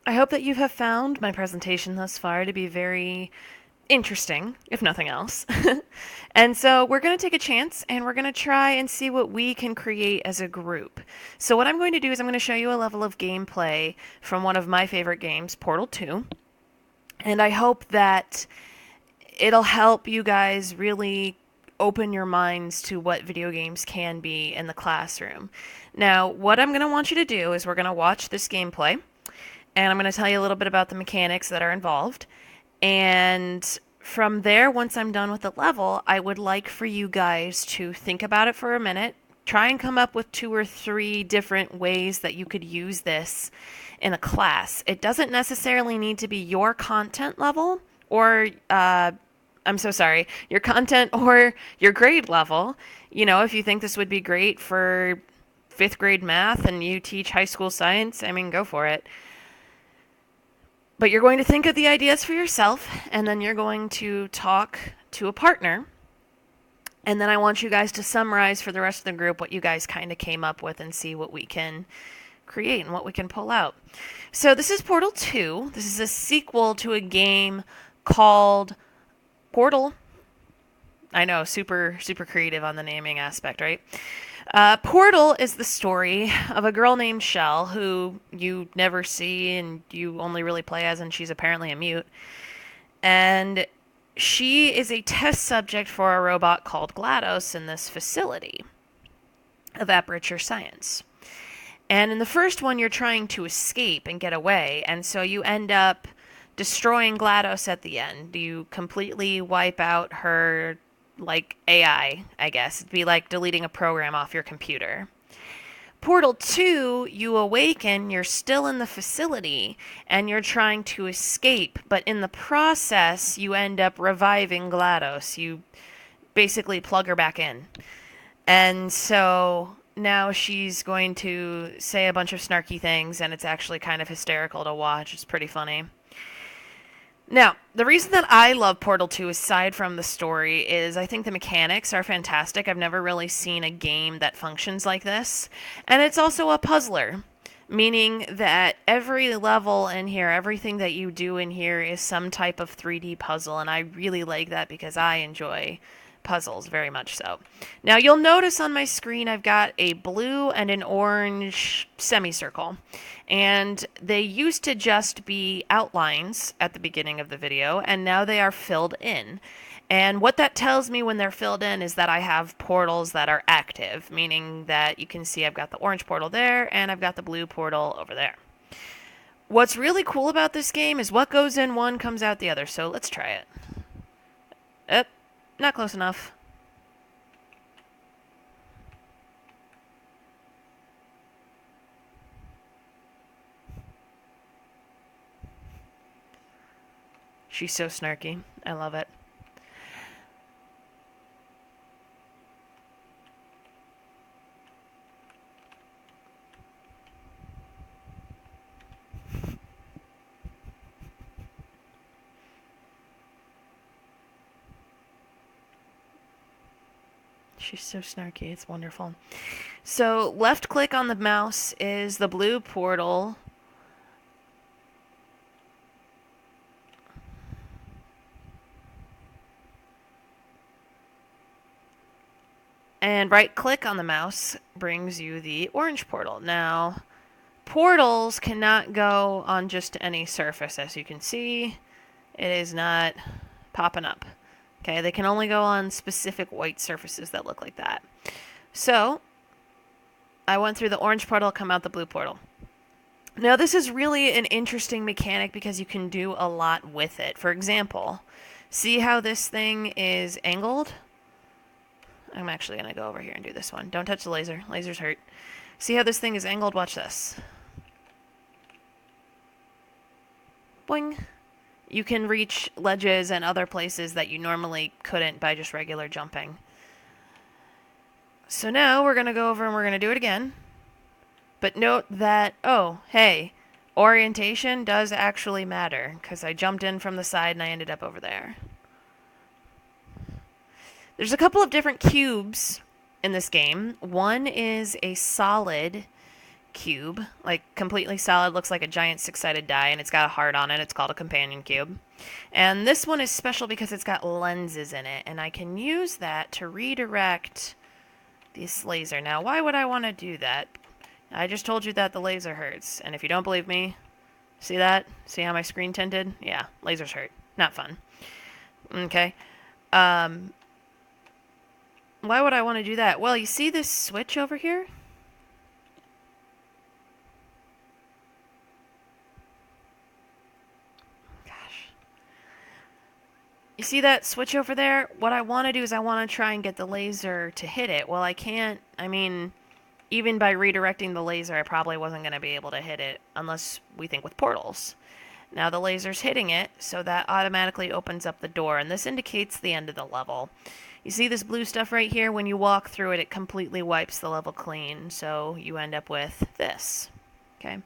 I hope that you have found my presentation thus far to be very interesting, if nothing else. And so we're going to take a chance and we're going to try and see what we can create as a group. So, what I'm going to do is I'm going to show you a level of gameplay from one of my favorite games, Portal 2. And I hope that it'll help you guys really open your minds to what video games can be in the classroom. Now, what I'm going to want you to do is we're going to watch this gameplay, and I'm going to tell you a little bit about the mechanics that are involved. And from there, once I'm done with the level, I would like for you guys to think about it for a minute. Try and come up with 2 or 3 different ways that you could use this in a class. It doesn't necessarily need to be your content level or, I'm so sorry, your content or your grade level. You know, if you think this would be great for 5th grade math and you teach high school science, I mean, go for it. But you're going to think of the ideas for yourself, and then you're going to talk to a partner. And then I want you guys to summarize for the rest of the group what you guys kind of came up with and see what we can create and what we can pull out. So this is Portal 2. This is a sequel to a game called Portal. I know, super creative on the naming aspect, right? Portal is the story of a girl named Shell who you never see and you only really play as, and she's apparently a mute. And she is a test subject for a robot called GLaDOS in this facility of Aperture Science. And in the first one, you're trying to escape and get away, and so you end up destroying GLaDOS at the end. You completely wipe out her, like, AI, I guess. It'd be like deleting a program off your computer. Portal 2, you awaken, you're still in the facility, and you're trying to escape, but in the process, you end up reviving GLaDOS. You basically plug her back in. And so now she's going to say a bunch of snarky things, and it's actually kind of hysterical to watch. It's pretty funny. Now, the reason that I love Portal 2, aside from the story, is I think the mechanics are fantastic. I've never really seen a game that functions like this. And it's also a puzzler, meaning that every level in here, everything that you do in here is some type of 3D puzzle. And I really like that because I enjoy puzzles very much so. Now, you'll notice on my screen I've got a blue and an orange semicircle. And they used to just be outlines at the beginning of the video, and now they are filled in. And what that tells me when they're filled in is that I have portals that are active, meaning that you can see I've got the orange portal there, and I've got the blue portal over there. What's really cool about this game is what goes in one comes out the other, so let's try it. Not close enough. She's so snarky. I love it. She's so snarky. It's wonderful. So, left click on the mouse is the blue portal. And right click on the mouse brings you the orange portal. Now, portals cannot go on just any surface, as you can see. It is not popping up. Okay, they can only go on specific white surfaces that look like that. So, I went through the orange portal, come out the blue portal. Now, this is really an interesting mechanic because you can do a lot with it. For example, see how this thing is angled? I'm actually going to go over here and do this one. Don't touch the laser. Lasers hurt. See how this thing is angled? Watch this. Boing. You can reach ledges and other places that you normally couldn't by just regular jumping. So now we're going to go over and we're going to do it again. But note that, oh, hey, orientation does actually matter because I jumped in from the side and I ended up over there. There's a couple of different cubes in this game. One is a solid cube, like completely solid, looks like a giant six-sided die, and it's got a heart on it. It's called a companion cube. And this one is special because it's got lenses in it, and I can use that to redirect this laser. Now, why would I want to do that? I just told you that the laser hurts, and if you don't believe me, see that? See how my screen tinted? Yeah, lasers hurt. Not fun. Okay. Why would I want to do that? Well, you see this switch over here? You see that switch over there? What I want to do is I want to try and get the laser to hit it. Well, I can't. I mean, even by redirecting the laser, I probably wasn't going to be able to hit it unless we think with portals. Now the laser's hitting it, so that automatically opens up the door, and this indicates the end of the level. You see this blue stuff right here? When you walk through it, it completely wipes the level clean, so you end up with this. Okay.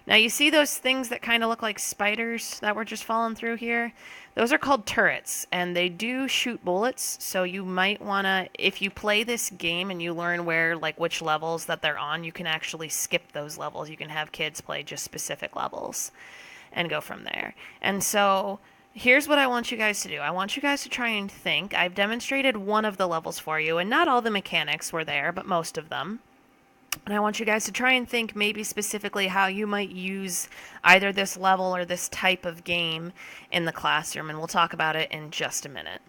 Now you see those things that kind of look like spiders that were just falling through here? Those are called turrets, and they do shoot bullets, so you might want to, if you play this game and you learn where, like, which levels that they're on, you can actually skip those levels. You can have kids play just specific levels and go from there. And so here's what I want you guys to do. I want you guys to try and think. I've demonstrated one of the levels for you, and not all the mechanics were there, but most of them. And I want you guys to try and think maybe specifically how you might use either this level or this type of game in the classroom, and we'll talk about it in just a minute.